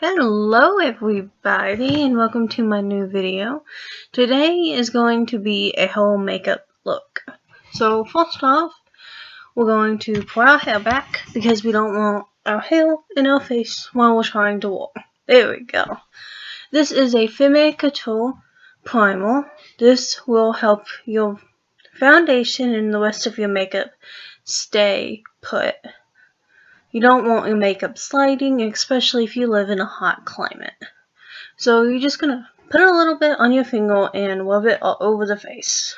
Hello everybody and welcome to my new video. Today is going to be a whole makeup look. So first off, we're going to pull our hair back because we don't want our hair in our face while we're trying to walk. There we go. This is a Femme Couture primer. This will help your foundation and the rest of your makeup stay put. You don't want your makeup sliding, especially if you live in a hot climate. So you're just going to put a little bit on your finger and rub it all over the face.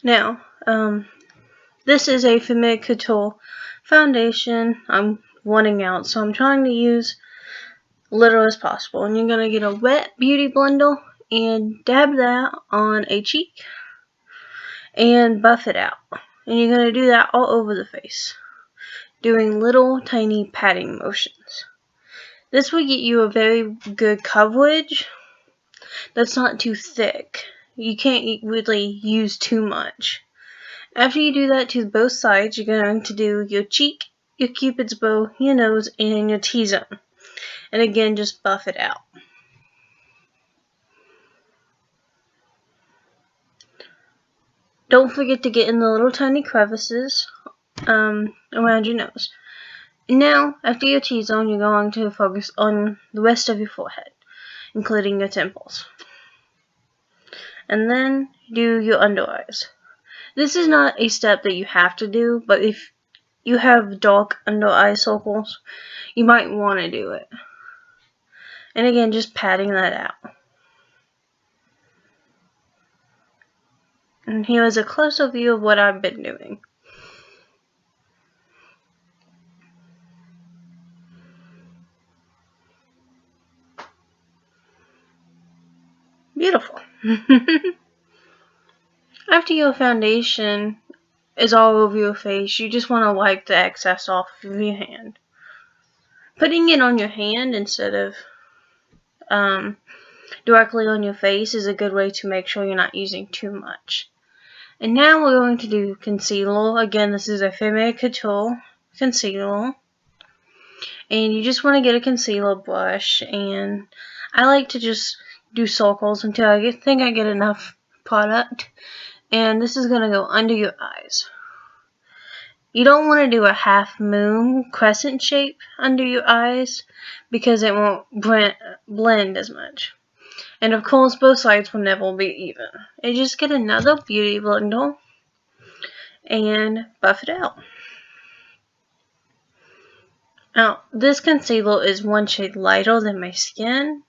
Now, this is a Femme Couture foundation. I'm running out, so I'm trying to use little as possible. And you're going to get a wet beauty blender and dab that on a cheek and buff it out. And you're going to do that all over the face, doing little tiny patting motions. This will get you a very good coverage that's not too thick. You can't really use too much. After you do that to both sides, you're going to do your cheek, your cupid's bow, your nose, and your T-zone. And again, just buff it out. Don't forget to get in the little tiny crevices around your nose. Now, after your T-zone, you're going to focus on the rest of your forehead, including your temples. And then do your under eyes. This is not a step that you have to do, but if you have dark under eye circles, you might want to do it. And again, just patting that out. And here is a closer view of what I've been doing. Beautiful. After your foundation is all over your face, you just want to wipe the excess off of your hand. Putting it on your hand instead of directly on your face is a good way to make sure you're not using too much. And now we're going to do concealer. Again, this is a Femme Couture concealer. And you just want to get a concealer brush, and I like to just do circles until I think I get enough product. And this is going to go under your eyes. You don't want to do a half moon crescent shape under your eyes because it won't blend as much. And of course, both sides will never be even. And just get another beauty blender and buff it out. Now, this concealer is one shade lighter than my skin.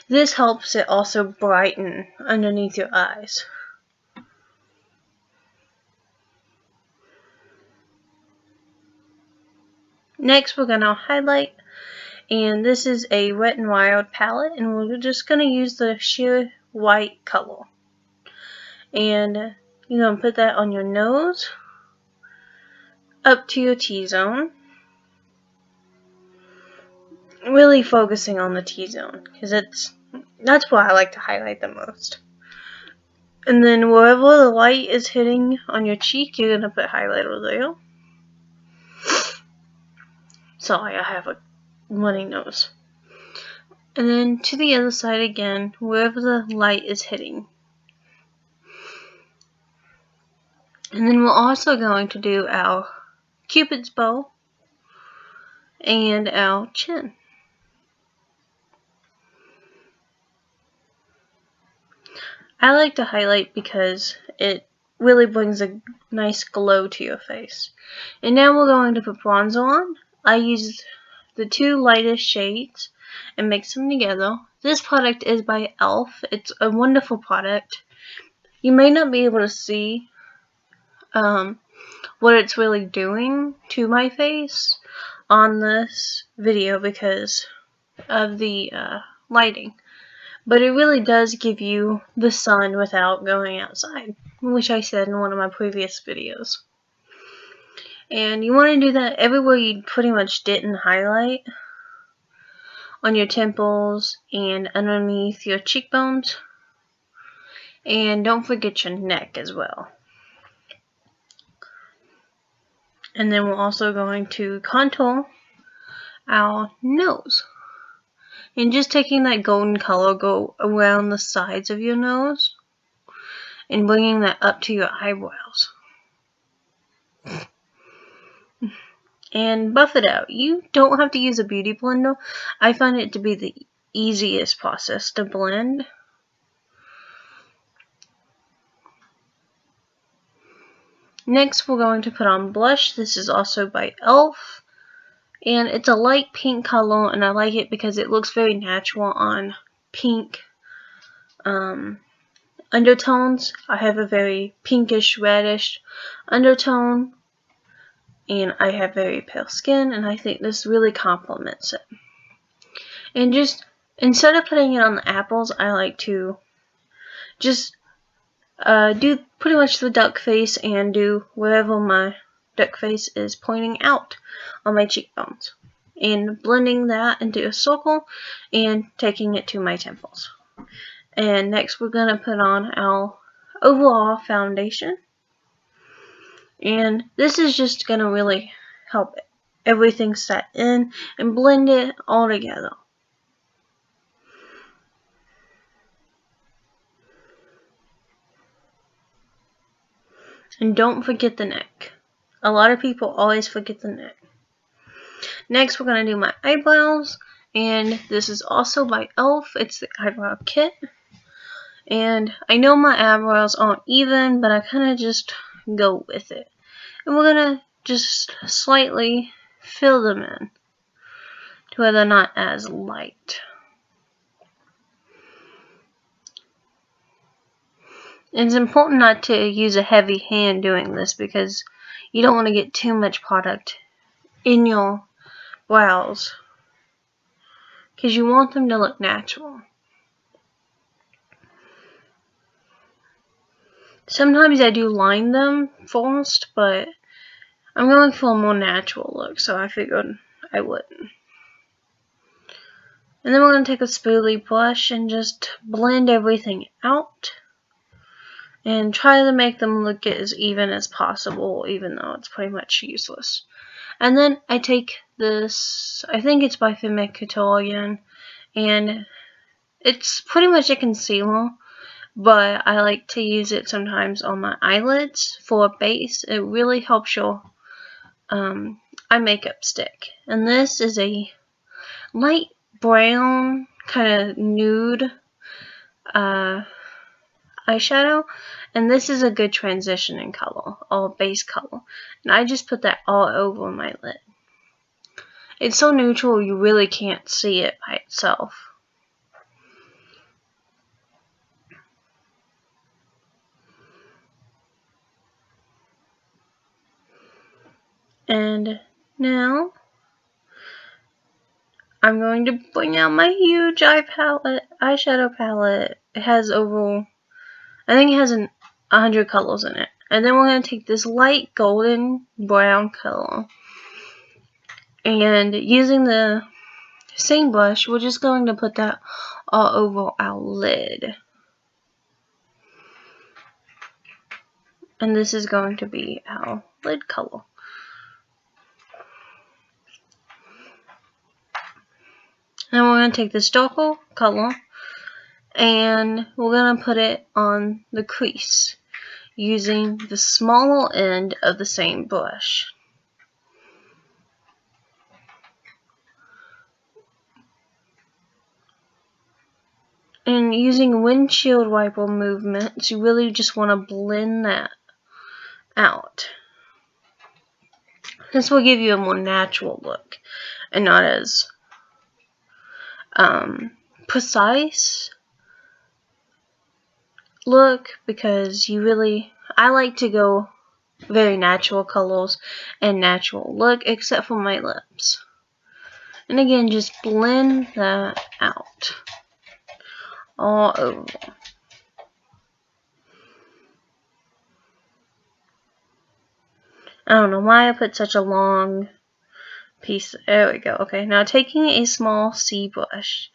This helps it also brighten underneath your eyes. Next, we're going to highlight, and this is a Wet n Wild palette, and we're just going to use the sheer white color. And you're going to put that on your nose, up to your T-zone. Really focusing on the T-zone, because that's where I like to highlight the most. And then wherever the light is hitting on your cheek, you're going to put highlighter there. Sorry, I have a runny nose. And then to the other side again, wherever the light is hitting. And then we're also going to do our cupid's bow and our chin. I like to highlight because it really brings a nice glow to your face. And now we're going to put bronzer on. I used the two lightest shades and mix them together. This product is by e.l.f. It's a wonderful product. You may not be able to see what it's really doing to my face on this video because of the lighting. But it really does give you the sun without going outside, which I said in one of my previous videos. And you want to do that everywhere you pretty much didn't highlight, on your temples and underneath your cheekbones. And don't forget your neck as well. And then we're also going to contour our nose. And just taking that golden color, go around the sides of your nose and bringing that up to your eyebrows. And buff it out. You don't have to use a beauty blender. I find it to be the easiest process to blend. Next, we're going to put on blush. This is also by e.l.f. And it's a light pink color, and I like it because it looks very natural on pink undertones. I have a very pinkish, reddish undertone, and I have very pale skin, and I think this really complements it. And just, instead of putting it on the apples, I like to just do pretty much the duck face and do wherever my duck face is pointing out on my cheekbones. And blending that into a circle and taking it to my temples. And next we're going to put on our overall foundation. And this is just going to really help everything set in and blend it all together. And don't forget the neck. A lot of people always forget the neck. Next, we're going to do my eyebrows. And this is also by e.l.f. It's the eyebrow kit. And I know my eyebrows aren't even, but I kind of just go with it. And we're going to just slightly fill them in to where they're not as light. It's important not to use a heavy hand doing this because you don't want to get too much product in your brows because you want them to look natural. Sometimes I do line them first, but I'm going for a more natural look, so I figured I wouldn't. And then we're going to take a spoolie brush and just blend everything out. And try to make them look as even as possible, even though it's pretty much useless. And then I take this, I think it's by Femme Couture again, and it's pretty much a concealer, but I like to use it sometimes on my eyelids for a base. It really helps your eye makeup stick. And this is a light brown, kind of nude eyeshadow, and this is a good transitioning color, or base color, and I just put that all over my lid. It's so neutral you really can't see it by itself. And now I'm going to bring out my huge eyeshadow palette. It has over, I think it has 100 colors in it. And then we're going to take this light golden brown color, and using the same brush, we're just going to put that all over our lid. And this is going to be our lid color. Then we're going to take this darker color and we're going to put it on the crease using the smaller end of the same brush. And using windshield wiper movements, you really just want to blend that out. This will give you a more natural look and not as precise look, because I like to go very natural colors and natural look, except for my lips. And again, just blend that out all over. I don't know why I put such a long piece. There we go. Okay, now taking a small C brush,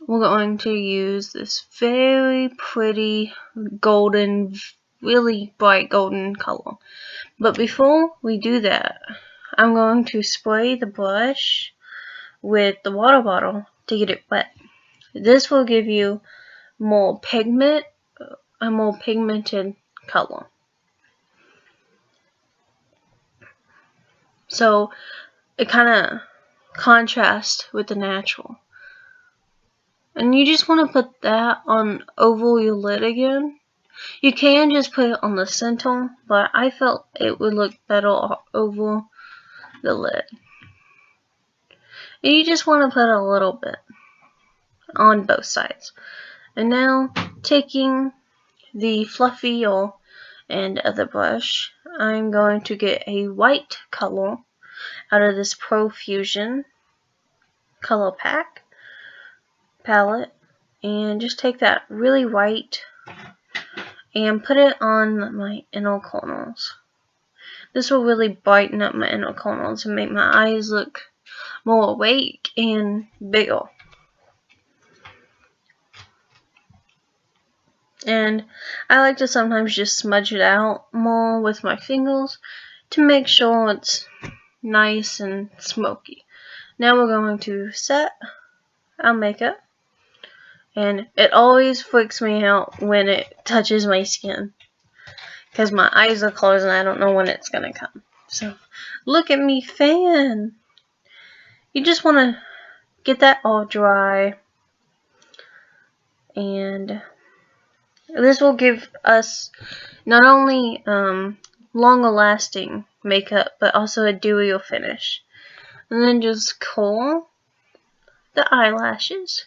we're going to use this very pretty golden, really bright golden color But before we do that, I'm going to spray the brush with the water bottle to get it wet. This will give you more pigment, a more pigmented color. So it kind of contrasts with the natural. And you just want to put that on over your lid again. You can just put it on the center, but I felt it would look better over the lid. And you just want to put a little bit on both sides. And now, taking the fluffy end of the brush, I'm going to get a white color out of this Profusion color palette, and just take that really white and put it on my inner corners. This will really brighten up my inner corners and make my eyes look more awake and bigger. And I like to sometimes just smudge it out more with my fingers to make sure it's nice and smoky. Now we're going to set our makeup, and it always freaks me out when it touches my skin because my eyes are closed and I don't know when it's gonna come. So look at me fan. You just want to get that all dry, and this will give us not only longer lasting makeup, but also a dewier finish. And then just curl the eyelashes.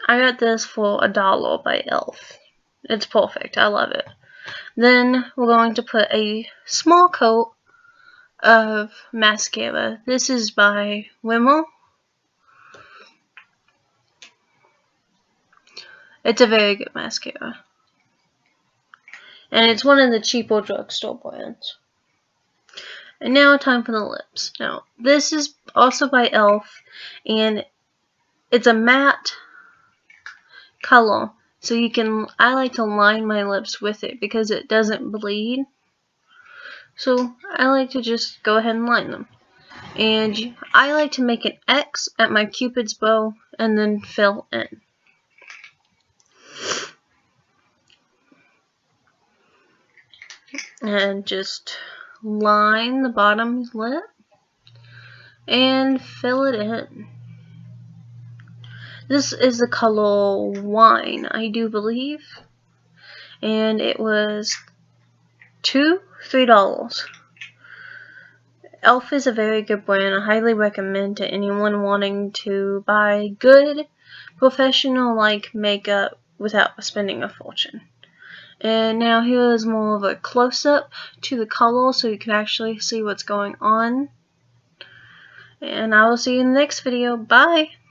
I got this for $1 by e.l.f. It's perfect. I love it. Then we're going to put a small coat of mascara. This is by Rimmel. It's a very good mascara. And it's one of the cheaper drugstore brands. And now time for the lips. Now, this is also by e.l.f. and it's a matte color. So I like to line my lips with it because it doesn't bleed. So I like to just go ahead and line them. And I like to make an X at my Cupid's bow and then fill in. And just line the bottom lip and fill it in. This is the color Wine, I do believe, and it was $3. e.l.f. is a very good brand. I highly recommend to anyone wanting to buy good, professional-like makeup without spending a fortune. And now here is more of a close-up to the color so you can actually see what's going on. And I will see you in the next video. Bye!